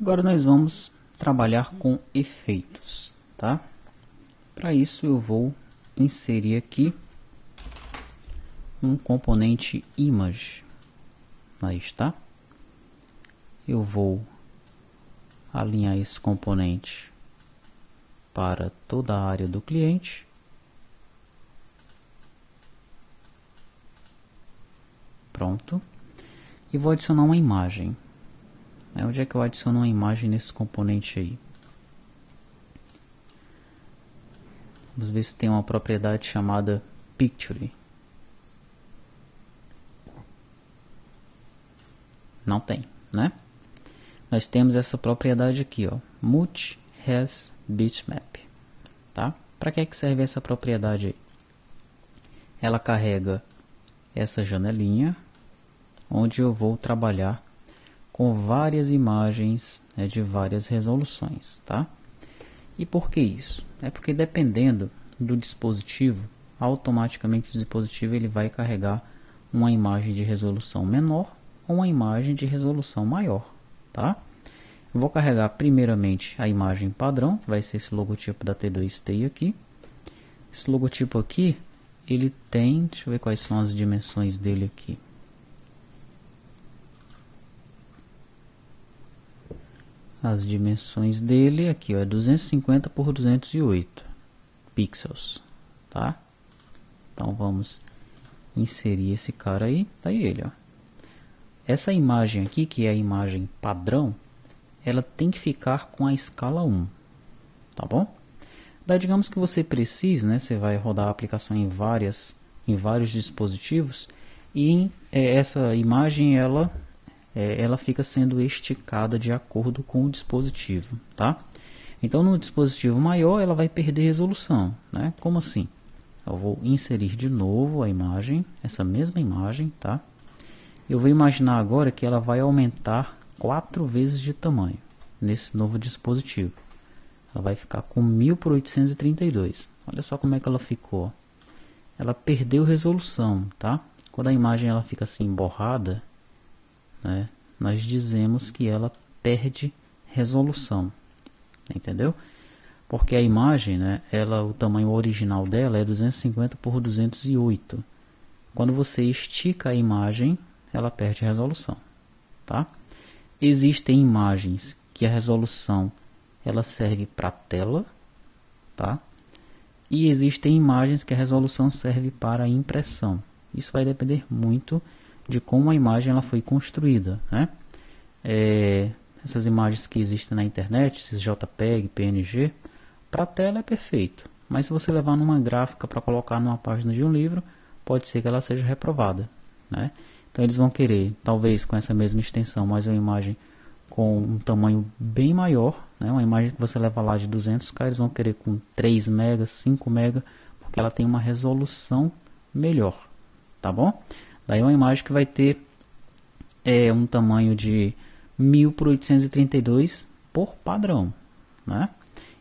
Agora nós vamos trabalhar com efeitos, tá? Para isso eu vou inserir aqui um componente image, aí está. Eu vou alinhar esse componente para toda a área do cliente. Pronto. E vou adicionar uma imagem. Onde é que eu adiciono uma imagem nesse componente aí? Vamos ver se tem uma propriedade chamada Picture. Não tem, né? Nós temos essa propriedade aqui, ó, multi has bitmap, tá? Para que serve essa propriedade aí? Ela carrega essa janelinha, onde eu vou trabalhar com várias imagens, né, de várias resoluções, tá? E por que isso? É porque dependendo do dispositivo, automaticamente o dispositivo ele vai carregar uma imagem de resolução menor ou uma imagem de resolução maior, tá? Eu vou carregar primeiramente a imagem padrão, que vai ser esse logotipo da T2T aqui. Esse logotipo aqui, ele tem, deixa eu ver quais são as dimensões dele aqui. As dimensões dele aqui, ó, é 250 por 208 pixels, tá? Então vamos inserir esse cara aí, tá aí ele, ó. Essa imagem aqui, que é a imagem padrão, ela tem que ficar com a escala 1, tá bom? Daí digamos que você precisa, né, você vai rodar a aplicação em vários dispositivos e essa imagem ela fica sendo esticada de acordo com o dispositivo, tá? Então no dispositivo maior ela vai perder resolução, né? Como assim? Eu vou inserir de novo a imagem, essa mesma imagem, tá? Eu vou imaginar agora que ela vai aumentar 4 vezes de tamanho nesse novo dispositivo. Ela vai ficar com 1000 por 832. Olha só como é que ela ficou. Ela perdeu resolução, tá? Quando a imagem ela fica assim borrada, né, nós dizemos que ela perde resolução, entendeu? Porque a imagem, né, o tamanho original dela é 250 por 208. Quando você estica a imagem, ela perde resolução, tá? Existem imagens que a resolução ela serve para tela, tá? E existem imagens que a resolução serve para impressão. Isso vai depender muito de como a imagem ela foi construída, né? Essas imagens que existem na internet, esses JPEG, PNG, para tela é perfeito. Mas se você levar numa gráfica para colocar numa página de um livro, pode ser que ela seja reprovada, né? Então eles vão querer, talvez com essa mesma extensão, mas uma imagem com um tamanho bem maior, né? Uma imagem que você leva lá de 200k, eles vão querer com 3 MB, 5 MB, porque ela tem uma resolução melhor, tá bom? Daí uma imagem que vai ter um tamanho de 1000 por 832 por padrão, né?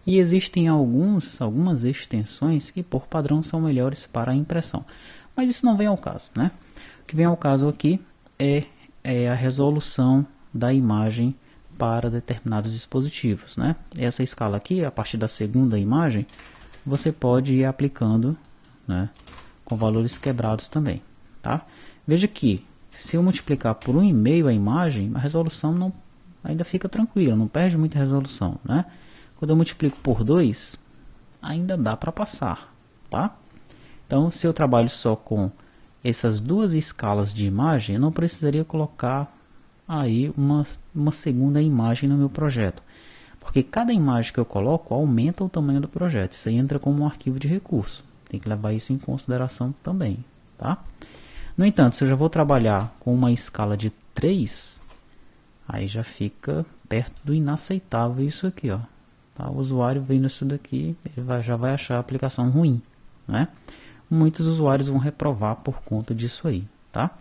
E existem algumas extensões que por padrão são melhores para a impressão. Mas isso não vem ao caso, né? O que vem ao caso aqui é a resolução da imagem para determinados dispositivos, né? Essa escala aqui, a partir da segunda imagem, você pode ir aplicando, né, com valores quebrados também, tá? Veja que se eu multiplicar por 1,5 a imagem, a resolução ainda fica tranquila, não perde muita resolução, né? Quando eu multiplico por 2, ainda dá para passar, tá? Então, se eu trabalho só com essas duas escalas de imagem, eu não precisaria colocar aí uma segunda imagem no meu projeto, porque cada imagem que eu coloco aumenta o tamanho do projeto. Isso aí entra como um arquivo de recurso, tem que levar isso em consideração também, tá? No entanto, se eu já vou trabalhar com uma escala de 3, aí já fica perto do inaceitável isso aqui, ó, tá? O usuário vendo isso daqui, ele já vai achar a aplicação ruim, né? Muitos usuários vão reprovar por conta disso aí, tá?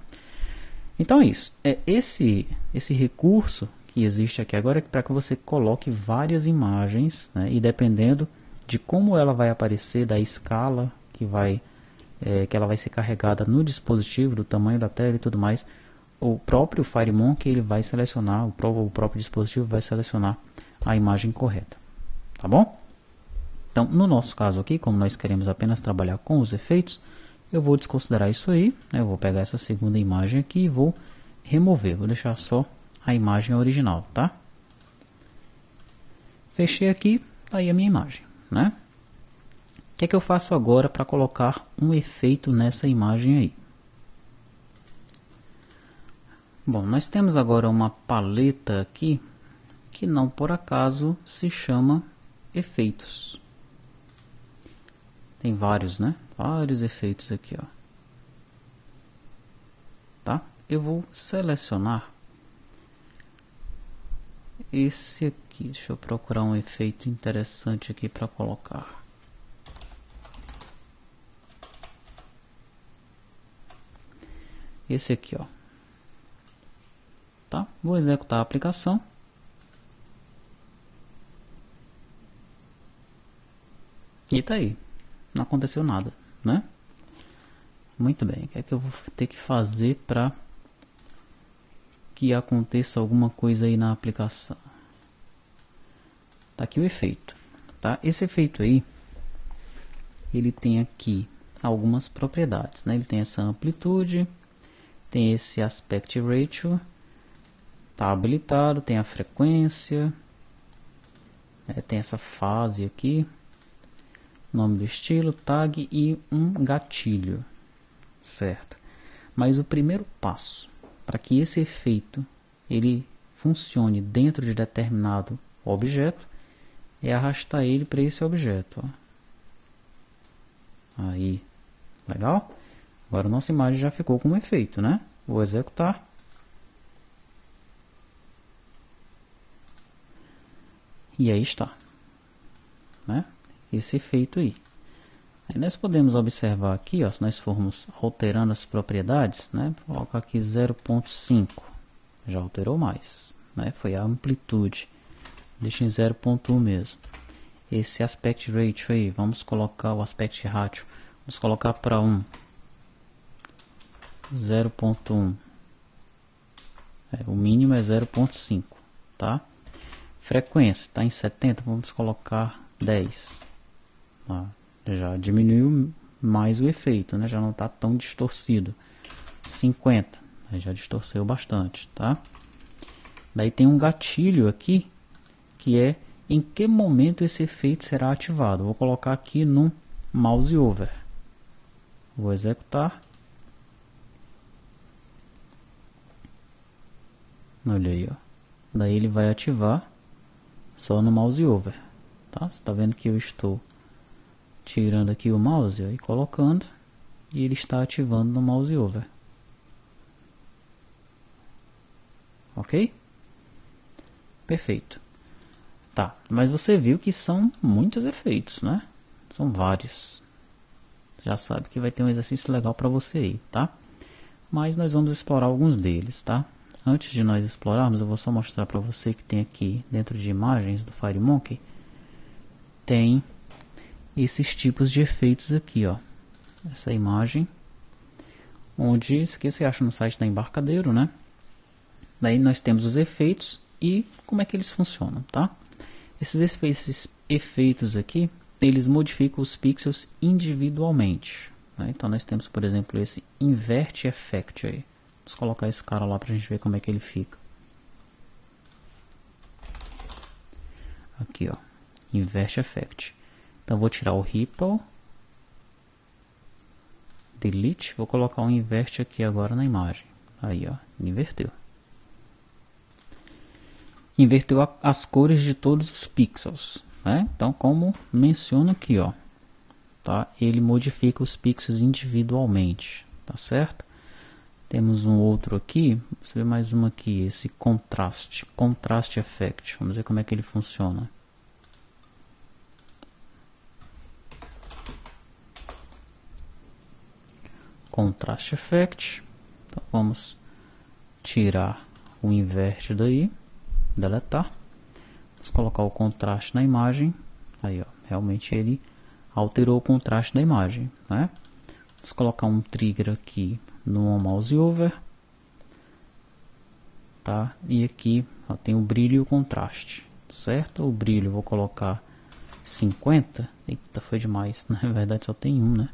Então é isso. Esse recurso que existe aqui agora é para que você coloque várias imagens, né? E dependendo de como ela vai aparecer, da escala que ela vai ser carregada no dispositivo, do tamanho da tela e tudo mais, o próprio FireMonkey ele vai selecionar, o próprio dispositivo vai selecionar a imagem correta, tá bom? Então, no nosso caso aqui, como nós queremos apenas trabalhar com os efeitos, eu vou desconsiderar isso aí, né? Eu vou pegar essa segunda imagem aqui e vou remover, vou deixar só a imagem original, tá? Fechei aqui, tá aí a minha imagem, né? O que é que eu faço agora para colocar um efeito nessa imagem aí? Bom, nós temos agora uma paleta aqui que não por acaso se chama efeitos. Tem vários, né? Vários efeitos aqui, ó. Tá? Eu vou selecionar esse aqui. Deixa eu procurar um efeito interessante aqui para colocar. Esse aqui, ó. Tá? Vou executar a aplicação. E tá aí. Não aconteceu nada, né? Muito bem. O que é que eu vou ter que fazer para que aconteça alguma coisa aí na aplicação? Tá aqui o efeito, tá? Esse efeito aí, ele tem aqui algumas propriedades, né? Ele tem essa amplitude, tem esse aspect ratio, tá habilitado, tem a frequência, tem essa fase aqui, nome do estilo, tag e um gatilho, certo? Mas o primeiro passo para que esse efeito ele funcione dentro de determinado objeto é arrastar ele para esse objeto, ó. Aí, legal? Agora a nossa imagem já ficou com um efeito, né? Vou executar. E aí está, né? Esse efeito aí. Aí nós podemos observar aqui, ó, se nós formos alterando as propriedades, né? Vou colocar aqui 0.5, já alterou mais, né? Foi a amplitude. Deixa em 0.1 mesmo. Esse aspect ratio aí, vamos colocar o aspect ratio, vamos colocar para 1. 0.1. O mínimo é 0.5, tá? Frequência está em 70, vamos colocar 10. Já diminuiu mais o efeito, né? Já não está tão distorcido. 50, aí já distorceu bastante, tá? Daí tem um gatilho aqui que é em que momento esse efeito será ativado. Vou colocar aqui no mouse over. Vou executar. Olha aí, ó. Daí ele vai ativar só no mouse over, tá? Você está vendo que eu estou tirando aqui o mouse, ó, e colocando, e ele está ativando no mouse over. Ok? Perfeito. Tá, mas você viu que são muitos efeitos, né? São vários. Já sabe que vai ter um exercício legal para você aí, tá? Mas nós vamos explorar alguns deles, tá? Antes de nós explorarmos, eu vou só mostrar para você que tem aqui dentro de imagens do FireMonkey, tem esses tipos de efeitos aqui, ó. Essa imagem, onde isso aqui você acha no site da Embarcadero, né? Daí nós temos os efeitos e como é que eles funcionam, tá? Esses efeitos aqui, eles modificam os pixels individualmente, né? Então nós temos, por exemplo, esse Invert Effect aí. Vamos colocar esse cara lá pra gente ver como é que ele fica. Aqui, ó, Invert Effect. Então vou tirar o Ripple, Delete, vou colocar um Invert aqui agora na imagem. Aí, ó, inverteu. Inverteu as cores de todos os pixels, né? Então, como menciona aqui, ó, tá? Ele modifica os pixels individualmente, tá certo? Temos um outro aqui, vamos ver mais um aqui, esse contraste effect. Vamos ver como é que ele funciona. Contrast effect. Então, vamos tirar o invert daí, deletar. Vamos colocar o contraste na imagem. Aí, ó, realmente ele alterou o contraste da imagem, né? Vamos colocar um trigger aqui no mouse over. tá? E aqui ó, tem o brilho e o contraste, certo? O brilho eu vou colocar 50. Eita, foi demais. Na verdade só tem um, né?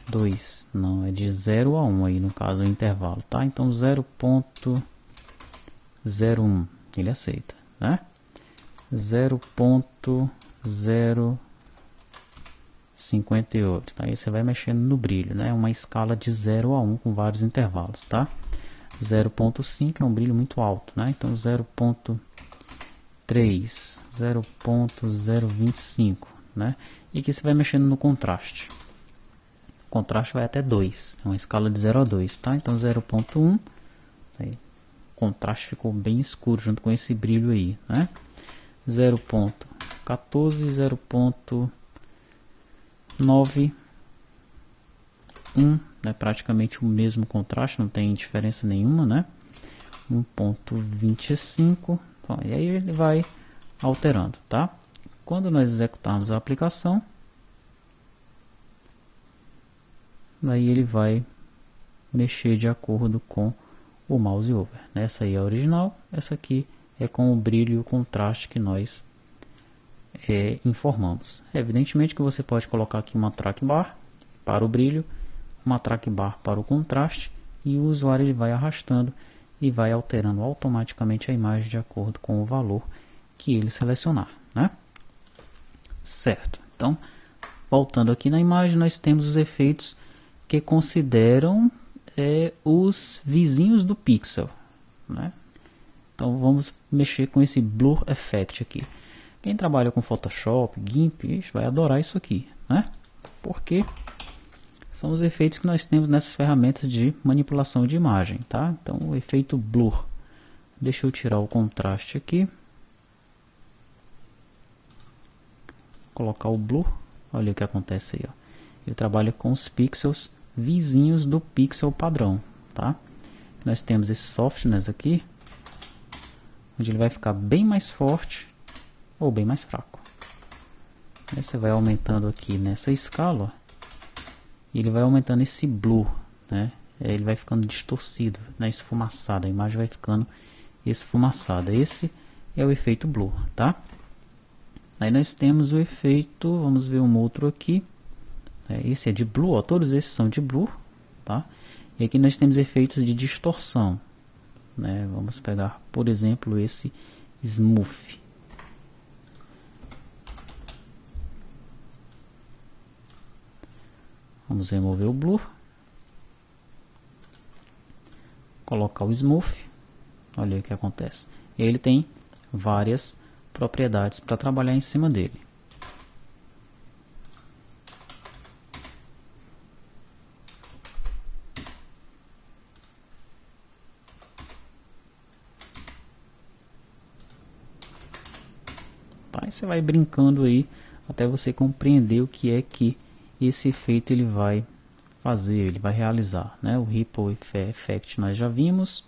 2, não, é de 0 a 1 aí no caso o intervalo, tá? Então 0.01 ele aceita, né? 0.058, tá? Aí você vai mexendo no brilho, né? Uma escala de 0 a 1 com vários intervalos, tá? 0.5 é um brilho muito alto, né? Então 0.3, 0.025, né? E aqui você vai mexendo no contraste. O contraste vai até 2, é uma escala de 0 a 2, tá? Então 0.1, aí, o contraste ficou bem escuro junto com esse brilho aí, né? 0.14, 0.91, né? Praticamente o mesmo contraste, não tem diferença nenhuma, né? 1.25, e aí ele vai alterando, tá? Quando nós executarmos a aplicação, daí ele vai mexer de acordo com o mouse over. Essa aí é a original, essa aqui é com o brilho e o contraste que nós informamos. Evidentemente que você pode colocar aqui uma trackbar para o brilho, uma trackbar para o contraste, e o usuário ele vai arrastando e vai alterando automaticamente a imagem de acordo com o valor que ele selecionar, né? Certo. Então, voltando aqui na imagem, nós temos os efeitos que consideram os vizinhos do pixel, né? Então vamos mexer com esse Blur Effect aqui. Quem trabalha com Photoshop, GIMP, vai adorar isso aqui, né? Porque são os efeitos que nós temos nessas ferramentas de manipulação de imagem, tá? Então o efeito Blur. Deixa eu tirar o contraste aqui. Colocar o Blur. Olha o que acontece aí, ó. Ele trabalha com os pixels vizinhos do pixel padrão, tá? Nós temos esse softness aqui, onde ele vai ficar bem mais forte ou bem mais fraco. Aí você vai aumentando aqui nessa escala, ó, e ele vai aumentando esse blur, né? Ele vai ficando distorcido, né? Esfumaçado, a imagem vai ficando esfumaçada. Esse é o efeito blur, tá? Aí nós temos o efeito, vamos ver um outro aqui. Esse é de blur, ó, todos esses são de blur, tá? E aqui nós temos efeitos de distorção, né? Vamos pegar, por exemplo, esse smooth. Vamos remover o blur, colocar o smooth. Olha o que acontece. Ele tem várias propriedades para trabalhar em cima dele. Aí você vai brincando aí até você compreender o que é que esse efeito ele vai fazer, ele vai realizar, né? O Ripple Effect nós já vimos.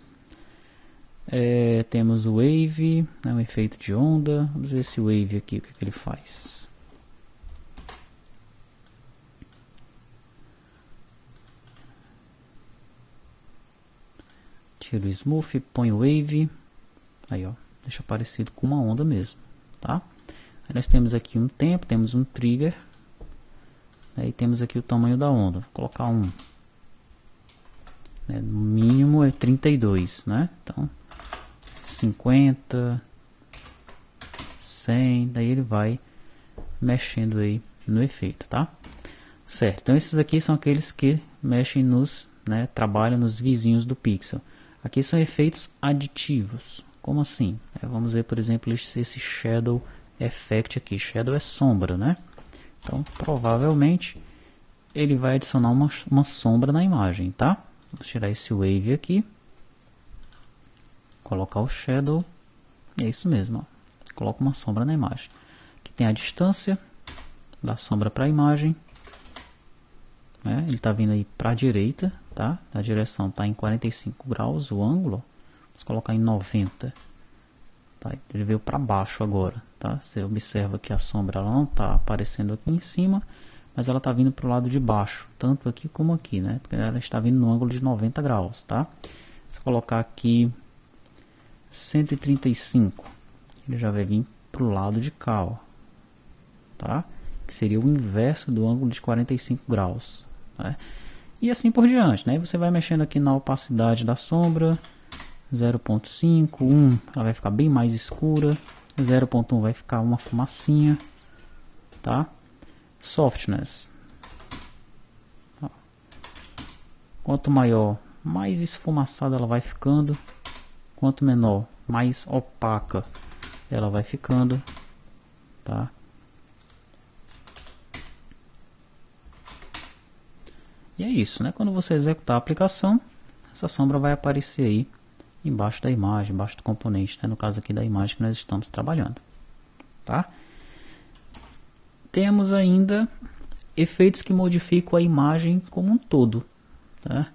Temos o Wave, né? Um efeito de onda. Vamos ver esse Wave aqui, o que ele faz. Tira o Smooth, põe o Wave. Aí, ó, deixa parecido com uma onda mesmo, tá? Aí nós temos aqui um tempo, temos um trigger. Aí temos aqui o tamanho da onda. Vou colocar 1. No mínimo é 32, né? Então, 50, 100, daí ele vai mexendo aí no efeito, tá? Certo, então esses aqui são aqueles que mexem nos, né, trabalham nos vizinhos do pixel. Aqui são efeitos aditivos. Como assim? Vamos ver, por exemplo, esse Shadow Effect aqui. Shadow é sombra, né? Então, provavelmente, ele vai adicionar uma sombra na imagem, tá? Vamos tirar esse Wave aqui. Colocar o Shadow. E é isso mesmo, ó. Coloca uma sombra na imagem. Aqui tem a distância da sombra para a imagem. Ele está vindo aí para a direita, tá? A direção está em 45 graus, o ângulo. Vamos colocar em 90. Tá? Ele veio para baixo agora, tá? Você observa que a sombra ela não está aparecendo aqui em cima, mas ela está vindo para o lado de baixo, tanto aqui como aqui, né? Porque ela está vindo no ângulo de 90 graus, tá? Se colocar aqui 135. Ele já vai vir para o lado de cá, ó, tá? Que seria o inverso do ângulo de 45 graus, né? E assim por diante, né? Você vai mexendo aqui na opacidade da sombra, 0.5, 1, ela vai ficar bem mais escura, 0.1 vai ficar uma fumacinha, tá? Softness. Quanto maior, mais esfumaçada ela vai ficando. Quanto menor, mais opaca ela vai ficando, tá? E é isso, né? Quando você executar a aplicação, essa sombra vai aparecer aí embaixo da imagem, embaixo do componente, né? No caso aqui da imagem que nós estamos trabalhando, tá? Temos ainda efeitos que modificam a imagem como um todo, tá?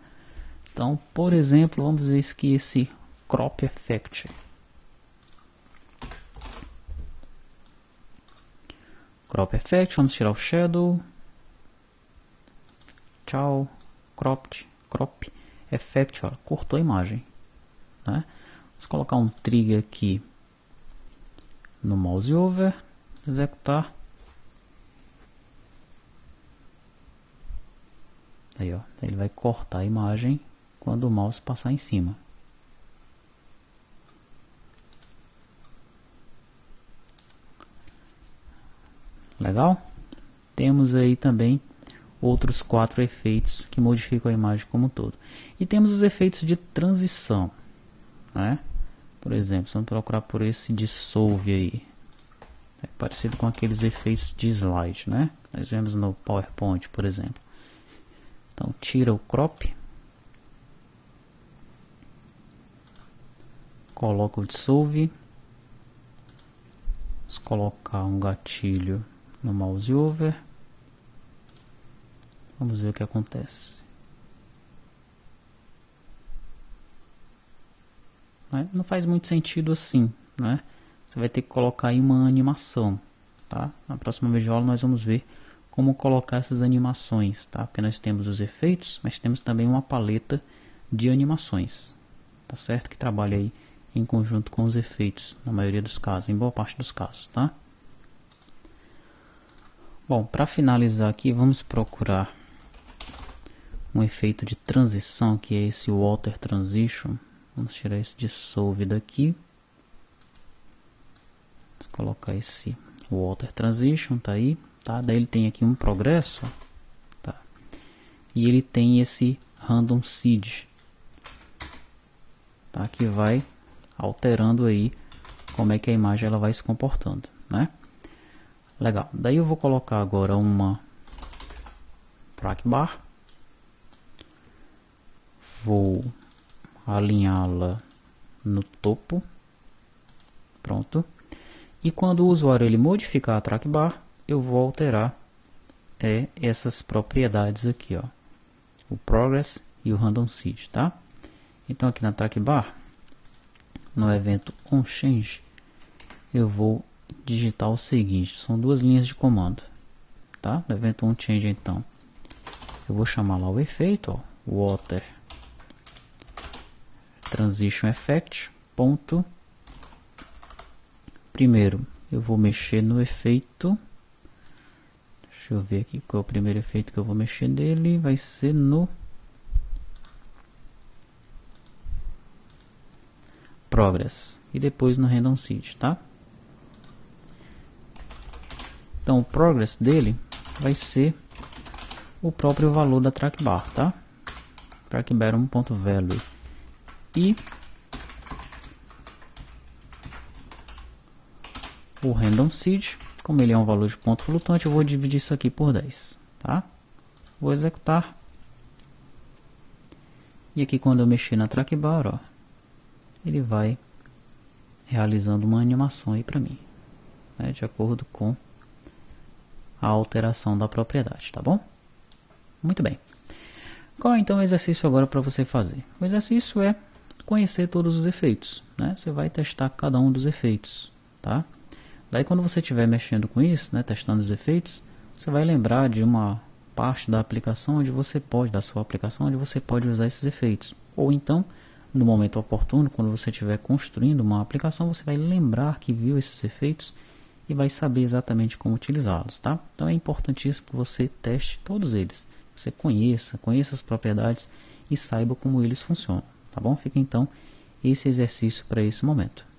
Então, por exemplo, vamos ver aqui esse Crop Effect. Crop Effect, vamos tirar o Shadow. Tchau, Crop Effect, ó, cortou a imagem, né? Vamos colocar um trigger aqui no mouse over, executar. Aí, ó, ele vai cortar a imagem quando o mouse passar em cima. Legal? Temos aí também outros 4 efeitos que modificam a imagem como um todo. E temos os efeitos de transição, né? Por exemplo, vamos procurar por esse Dissolve aí. É parecido com aqueles efeitos de slide, né? Nós vemos no PowerPoint, por exemplo. Então, tira o crop. Coloca o Dissolve. Vamos colocar um gatilho no mouse over. Vamos ver o que acontece. Não faz muito sentido assim, né? Você vai ter que colocar aí uma animação, tá? Na próxima videoaula nós vamos ver como colocar essas animações, tá? Porque nós temos os efeitos, mas temos também uma paleta de animações, tá certo? Que trabalha aí em conjunto com os efeitos, na maioria dos casos, em boa parte dos casos, tá? Bom, para finalizar aqui, vamos procurar um efeito de transição, que é esse Water Transition. Vamos tirar esse Dissolve daqui. Vamos colocar esse Water Transition, tá aí, tá? Daí ele tem aqui um progresso, tá? E ele tem esse Random Seed, tá? Que vai alterando aí como é que a imagem ela vai se comportando, né? Legal. Daí eu vou colocar agora uma track bar. Vou alinhá-la no topo. Pronto. E quando o usuário ele modificar a track bar, eu vou alterar essas propriedades aqui, ó, o Progress e o Random Seed, tá? Então aqui na track bar, no evento onChange, eu vou digitar o seguinte, são 2 linhas de comando, tá? No evento onChange, então, eu vou chamar lá o efeito, ó, Water Transition Effect. Ponto. Primeiro eu vou mexer no efeito. Deixa eu ver aqui qual é o primeiro efeito que eu vou mexer nele. Vai ser no Progress e depois no Random Seed, tá? Então o Progress dele vai ser o próprio valor da track bar, tá? Track bar 1.value. E o Random Seed, como ele é um valor de ponto flutuante, eu vou dividir isso aqui por 10, tá? Vou executar. E aqui quando eu mexer na track bar, ó, ele vai realizando uma animação aí para mim, né, de acordo com a alteração da propriedade, tá bom? Muito bem. Qual é então o exercício agora para você fazer? O exercício é conhecer todos os efeitos, né? Você vai testar cada um dos efeitos, tá? Daí quando você estiver mexendo com isso, né, testando os efeitos, você vai lembrar de uma parte da aplicação onde você pode, da sua aplicação, onde você pode usar esses efeitos. Ou então, no momento oportuno, quando você estiver construindo uma aplicação, você vai lembrar que viu esses efeitos e vai saber exatamente como utilizá-los, tá? Então é importantíssimo que você teste todos eles, que você conheça as propriedades e saiba como eles funcionam, tá bom? Fica então esse exercício para esse momento.